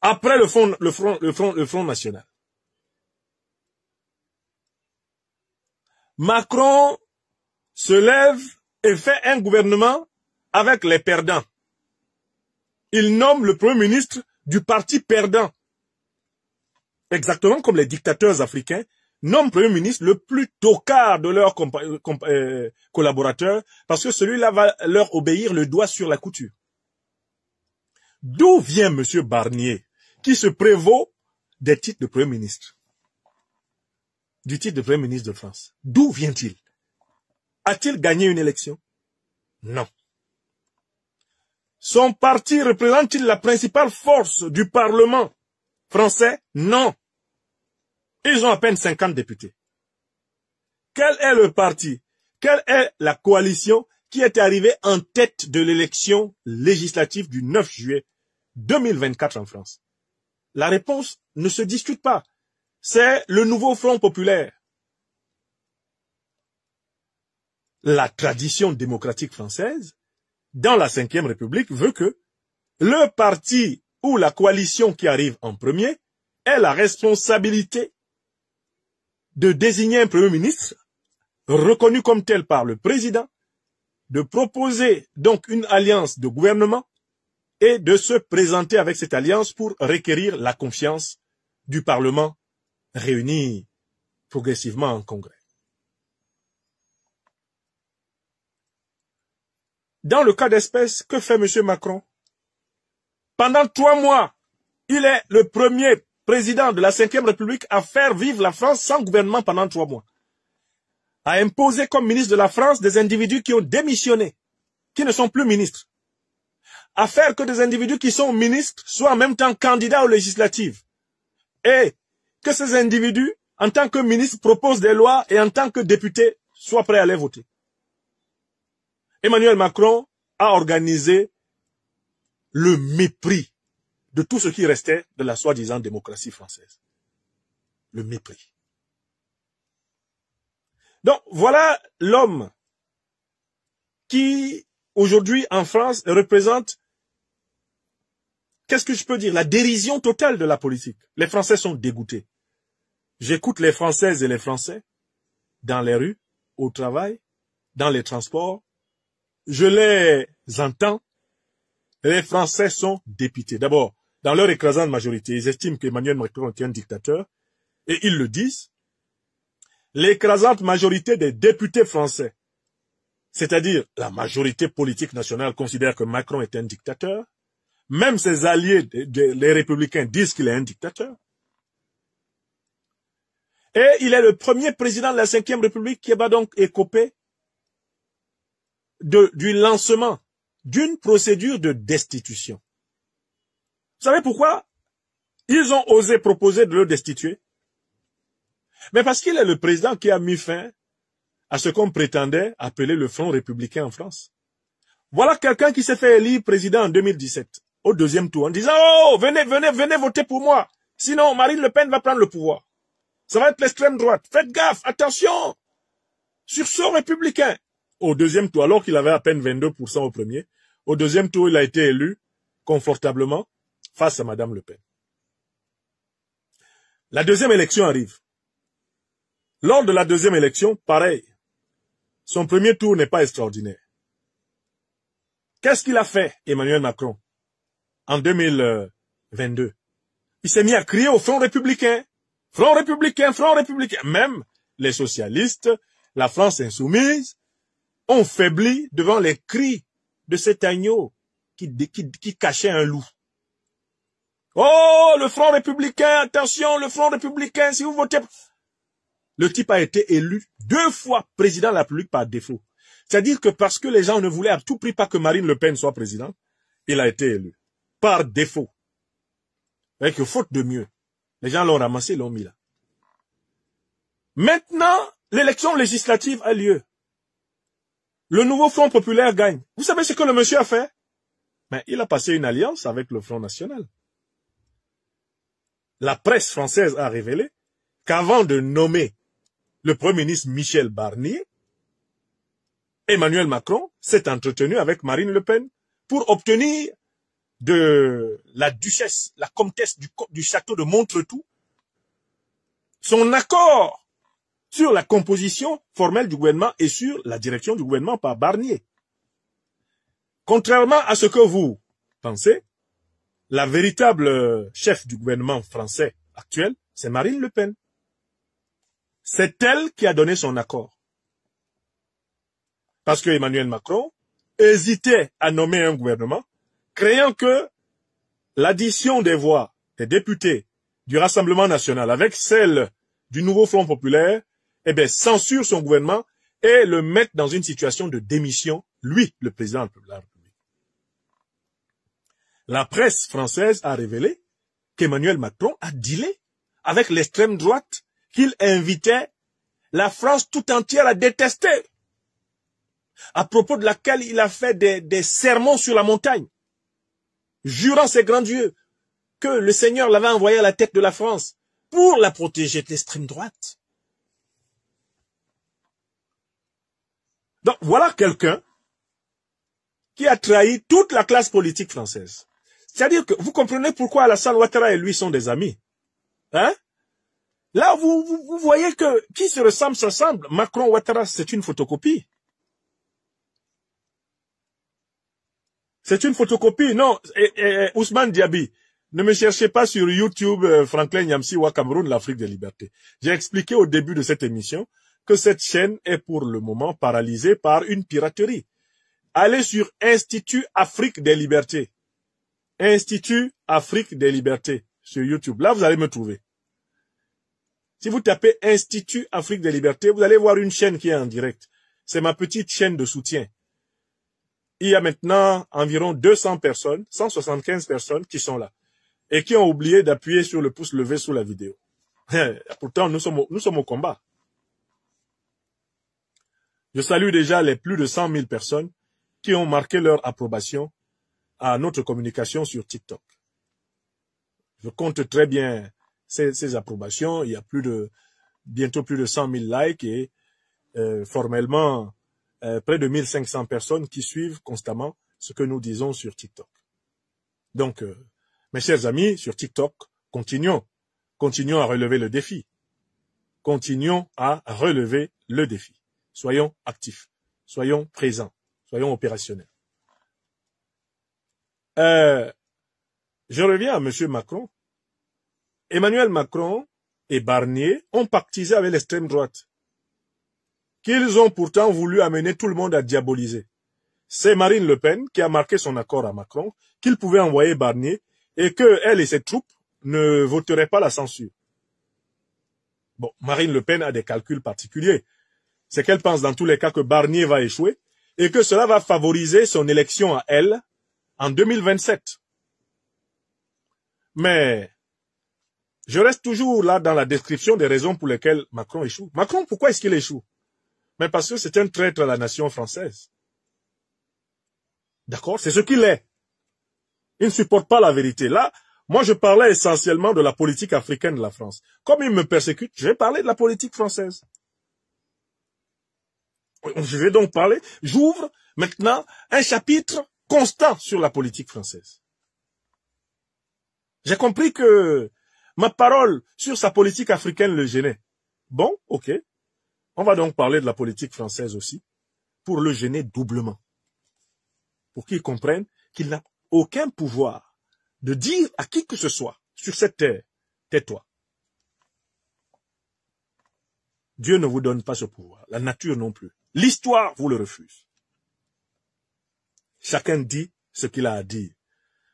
après le Front National. Macron se lève et fait un gouvernement avec les perdants. Il nomme le Premier ministre du parti perdant. Exactement comme les dictateurs africains nomment Premier ministre le plus tocard de leurs collaborateurs parce que celui-là va leur obéir le doigt sur la couture. D'où vient M. Barnier qui se prévaut des titres de Premier ministre? Du titre de Premier ministre de France. D'où vient-il? A-t-il gagné une élection? Non. Son parti représente-t-il la principale force du Parlement français? Non. Ils ont à peine 50 députés. Quel est le parti? Quelle est la coalition qui est arrivée en tête de l'élection législative du 9 juillet 2024 en France? La réponse ne se discute pas. C'est le nouveau Front populaire. La tradition démocratique française, dans la Ve République, veut que le parti ou la coalition qui arrive en premier ait la responsabilité de désigner un Premier ministre reconnu comme tel par le président, de proposer donc une alliance de gouvernement et de se présenter avec cette alliance pour requérir la confiance du Parlement réuni progressivement en congrès. Dans le cas d'espèce, que fait M. Macron? Pendant 3 mois, il est le premier président de la Ve République à faire vivre la France sans gouvernement pendant 3 mois. À imposer comme ministre de la France des individus qui ont démissionné, qui ne sont plus ministres. À faire que des individus qui sont ministres soient en même temps candidats aux législatives. Et que ces individus, en tant que ministres, proposent des lois et en tant que députés, soient prêts à les voter. Emmanuel Macron a organisé le mépris de tout ce qui restait de la soi-disant démocratie française. Le mépris. Donc, voilà l'homme qui, aujourd'hui, en France, représente, qu'est-ce que je peux dire, la dérision totale de la politique. Les Français sont dégoûtés. J'écoute les Françaises et les Français dans les rues, au travail, dans les transports. Je les entends. Les Français sont dépités. D'abord, dans leur écrasante majorité, ils estiment qu'Emmanuel Macron est un dictateur, et ils le disent. L'écrasante majorité des députés français, c'est-à-dire la majorité politique nationale, considère que Macron est un dictateur. Même ses alliés, les républicains, disent qu'il est un dictateur. Et il est le premier président de la Ve République qui va donc écoper du lancement d'une procédure de destitution. Vous savez pourquoi ils ont osé proposer de le destituer? Mais parce qu'il est le président qui a mis fin à ce qu'on prétendait appeler le Front républicain en France. Voilà quelqu'un qui s'est fait élire président en 2017, au 2e tour, en disant « Oh, venez voter pour moi, sinon Marine Le Pen va prendre le pouvoir. Ça va être l'extrême droite. Faites gaffe, attention, sursaut républicain. » Au 2e tour, alors qu'il avait à peine 22% au premier, au 2e tour, il a été élu confortablement face à Madame Le Pen. La 2e élection arrive. Lors de la 2e élection, pareil, son premier tour n'est pas extraordinaire. Qu'est-ce qu'il a fait, Emmanuel Macron, en 2022? Il s'est mis à crier au Front républicain. Front républicain, Front républicain. Même les socialistes, la France insoumise, ont faibli devant les cris de cet agneau qui cachait un loup. Oh, le Front républicain, attention, le Front républicain, si vous votez... Le type a été élu 2 fois président de la République par défaut. C'est-à-dire que parce que les gens ne voulaient à tout prix pas que Marine Le Pen soit présidente, il a été élu. Par défaut. Avec faute de mieux. Les gens l'ont ramassé, l'ont mis là. Maintenant, l'élection législative a lieu. Le nouveau Front populaire gagne. Vous savez ce que le monsieur a fait? Mais il a passé une alliance avec le Front national. La presse française a révélé qu'avant de nommer le Premier ministre Michel Barnier, Emmanuel Macron s'est entretenu avec Marine Le Pen pour obtenir de la duchesse, la comtesse du château de Montretout, son accord sur la composition formelle du gouvernement et sur la direction du gouvernement par Barnier. Contrairement à ce que vous pensez, la véritable chef du gouvernement français actuel, c'est Marine Le Pen. C'est elle qui a donné son accord. Parce que Emmanuel Macron hésitait à nommer un gouvernement, craignant que l'addition des voix des députés du Rassemblement national avec celle du nouveau Front populaire, censure son gouvernement et le mette dans une situation de démission, lui, le président de la République. La presse française a révélé qu'Emmanuel Macron a dealé avec l'extrême droite qu'il invitait la France tout entière à détester, à propos de laquelle il a fait des sermons sur la montagne, jurant ses grands dieux que le Seigneur l'avait envoyé à la tête de la France pour la protéger de l'extrême droite. Donc voilà quelqu'un qui a trahi toute la classe politique française. C'est-à-dire que vous comprenez pourquoi Alassane Ouattara et lui sont des amis. Hein? Là, vous voyez que qui se ressemble s'assemble. Macron, Ouattara, c'est une photocopie. C'est une photocopie. Non, Ousmane Diaby, ne me cherchez pas sur YouTube Franklin Nyamsi ou Cameroun, l'Afrique des libertés. J'ai expliqué au début de cette émission que cette chaîne est pour le moment paralysée par une piraterie. Allez sur Institut Afrique des libertés. Institut Afrique des libertés sur YouTube. Là, vous allez me trouver. Si vous tapez Institut Afrique des libertés, vous allez voir une chaîne qui est en direct. C'est ma petite chaîne de soutien. Il y a maintenant environ 200 personnes, 175 personnes qui sont là et qui ont oublié d'appuyer sur le pouce levé sous la vidéo. Pourtant, nous sommes au combat. Je salue déjà les plus de 100 000 personnes qui ont marqué leur approbation à notre communication sur TikTok. Je compte très bien ces approbations. Il y a bientôt plus de 100 000 likes et formellement près de 1500 personnes qui suivent constamment ce que nous disons sur TikTok. Donc, mes chers amis, sur TikTok, continuons à relever le défi. Continuons à relever le défi. Soyons actifs, soyons présents, soyons opérationnels. Je reviens à M. Macron. Emmanuel Macron et Barnier ont pactisé avec l'extrême droite, qu'ils ont pourtant voulu amener tout le monde à diaboliser. C'est Marine Le Pen qui a marqué son accord à Macron, qu'il pouvait envoyer Barnier et qu'elle et ses troupes ne voteraient pas la censure. Bon, Marine Le Pen a des calculs particuliers. C'est qu'elle pense dans tous les cas que Barnier va échouer et que cela va favoriser son élection à elle en 2027. Mais je reste toujours là dans la description des raisons pour lesquelles Macron échoue. Macron, pourquoi est-ce qu'il échoue? Mais parce que c'est un traître à la nation française. D'accord? C'est ce qu'il est. Il ne supporte pas la vérité. Là, moi je parlais essentiellement de la politique africaine de la France. Comme il me persécute, je vais parler de la politique française. Je vais donc parler, j'ouvre maintenant un chapitre constant sur la politique française. J'ai compris que ma parole sur sa politique africaine le gênait. Bon, ok. On va donc parler de la politique française aussi, pour le gêner doublement. Pour qu'il comprenne qu'il n'a aucun pouvoir de dire à qui que ce soit sur cette terre, tais-toi. Dieu ne vous donne pas ce pouvoir, la nature non plus. L'histoire vous le refuse. Chacun dit ce qu'il a à dire.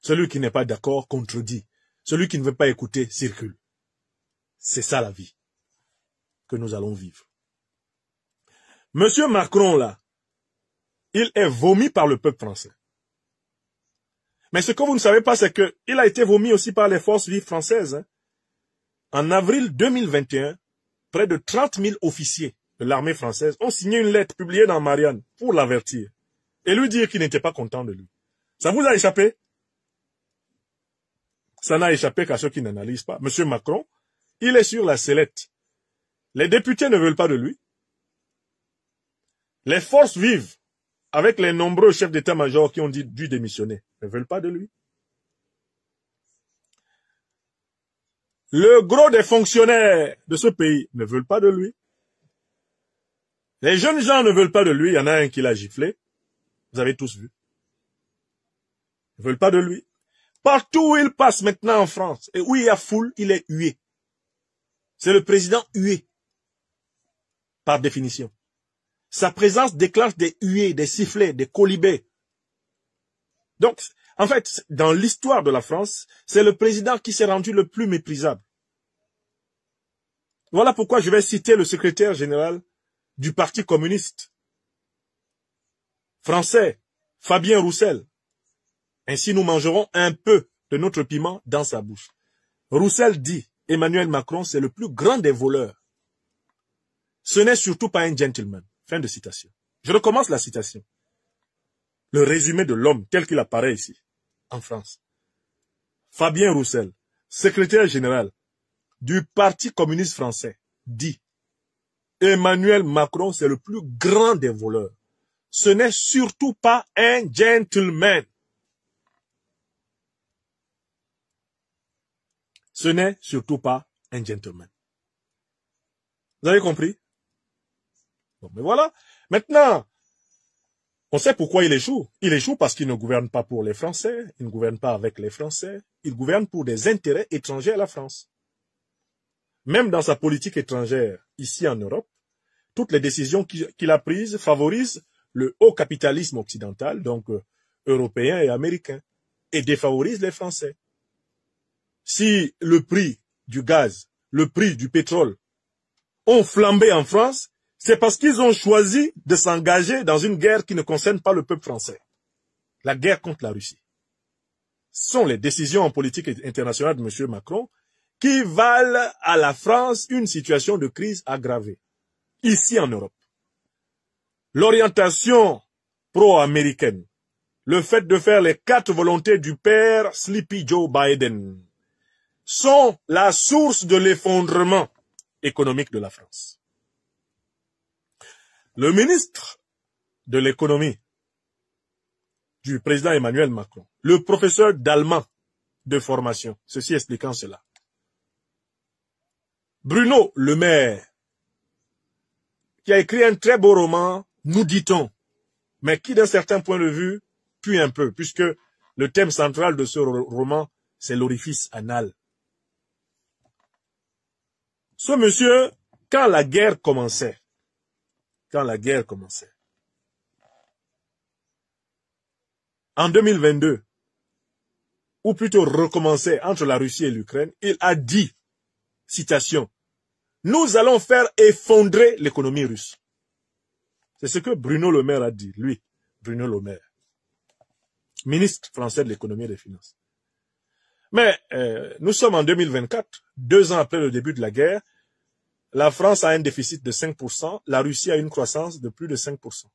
Celui qui n'est pas d'accord contredit. Celui qui ne veut pas écouter circule. C'est ça la vie que nous allons vivre. Monsieur Macron, là, il est vomi par le peuple français. Mais ce que vous ne savez pas, c'est qu'il a été vomi aussi par les forces vives françaises. Hein. En avril 2021, près de 30 000 officiers de l'armée française ont signé une lettre publiée dans Marianne pour l'avertir et lui dire qu'ils n'étaient pas contents de lui. Ça vous a échappé? Ça n'a échappé qu'à ceux qui n'analysent pas. Monsieur Macron, il est sur la sellette. Les députés ne veulent pas de lui. Les forces vives, avec les nombreux chefs d'état-major qui ont dû démissionner, ne veulent pas de lui. Le gros des fonctionnaires de ce pays ne veulent pas de lui. Les jeunes gens ne veulent pas de lui. Il y en a un qui l'a giflé. Vous avez tous vu. Ils ne veulent pas de lui. Partout où il passe maintenant en France, et où il y a foule, il est hué. C'est le président hué. Par définition. Sa présence déclenche des huées, des sifflets, des colibés. Donc, en fait, dans l'histoire de la France, c'est le président qui s'est rendu le plus méprisable. Voilà pourquoi je vais citer le secrétaire général du Parti communiste français, Fabien Roussel. Ainsi, nous mangerons un peu de notre piment dans sa bouche. Roussel dit, Emmanuel Macron, c'est le plus grand des voleurs. Ce n'est surtout pas un gentleman. Fin de citation. Je recommence la citation. Le résumé de l'homme tel qu'il apparaît ici, en France. Fabien Roussel, secrétaire général du Parti communiste français, dit Emmanuel Macron, c'est le plus grand des voleurs. Ce n'est surtout pas un gentleman. Ce n'est surtout pas un gentleman. Vous avez compris? Bon, mais voilà. Maintenant, on sait pourquoi il échoue. Il échoue parce qu'il ne gouverne pas pour les Français, il ne gouverne pas avec les Français, il gouverne pour des intérêts étrangers à la France. Même dans sa politique étrangère, ici en Europe, toutes les décisions qu'il a prises favorisent le haut capitalisme occidental, donc européen et américain, et défavorisent les Français. Si le prix du gaz, le prix du pétrole ont flambé en France, c'est parce qu'ils ont choisi de s'engager dans une guerre qui ne concerne pas le peuple français. La guerre contre la Russie. Ce sont les décisions en politique internationale de M. Macron qui valent à la France une situation de crise aggravée, ici en Europe. L'orientation pro-américaine, le fait de faire les 4 volontés du père Sleepy Joe Biden, sont la source de l'effondrement économique de la France. Le ministre de l'économie du président Emmanuel Macron, le professeur d'allemand de formation, ceci expliquant cela. Bruno Le Maire, qui a écrit un très beau roman, nous dit-on, mais qui d'un certain point de vue pue un peu, puisque le thème central de ce roman, c'est l'orifice anal. Ce monsieur, quand la guerre commençait, en 2022, ou plutôt recommençait entre la Russie et l'Ukraine, il a dit, citation, « Nous allons faire effondrer l'économie russe. » C'est ce que Bruno Le Maire a dit, lui, Bruno Le Maire, ministre français de l'économie et des finances. Mais nous sommes en 2024, 2 ans après le début de la guerre. La France a un déficit de 5%, la Russie a une croissance de plus de 5%.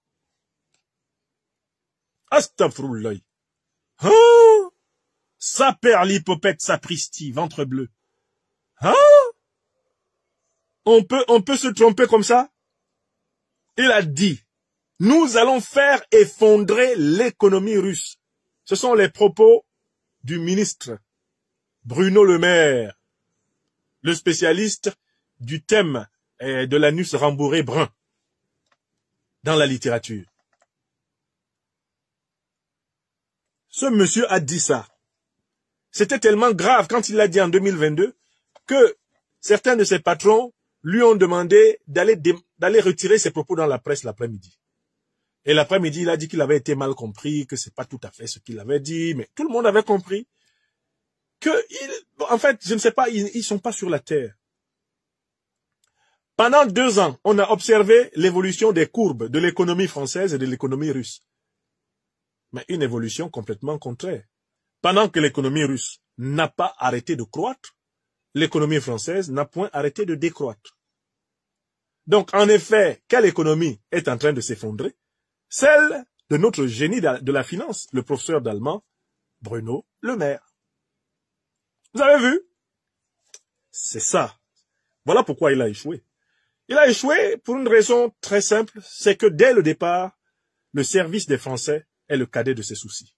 Astaghfirullah. Hein? Ça perd l'hypopète, sapristi, ventre bleu. Hein? On peut se tromper comme ça? Il a dit, nous allons faire effondrer l'économie russe. Ce sont les propos du ministre Bruno Le Maire, le spécialiste du thème de l'anus rembourré brun dans la littérature. Ce monsieur a dit ça. C'était tellement grave quand il l'a dit en 2022 que certains de ses patrons lui ont demandé d'aller retirer ses propos dans la presse l'après-midi. Et l'après-midi, il a dit qu'il avait été mal compris, que c'est pas tout à fait ce qu'il avait dit, mais tout le monde avait compris que, en fait, je ne sais pas, ils sont pas sur la terre. Pendant 2 ans, on a observé l'évolution des courbes de l'économie française et de l'économie russe. Mais une évolution complètement contraire. Pendant que l'économie russe n'a pas arrêté de croître, l'économie française n'a point arrêté de décroître. Donc, en effet, quelle économie est en train de s'effondrer? Celle de notre génie de la finance, le professeur d'allemand, Bruno Le Maire. Vous avez vu? C'est ça. Voilà pourquoi il a échoué. Il a échoué pour une raison très simple, c'est que dès le départ, le service des Français est le cadet de ses soucis.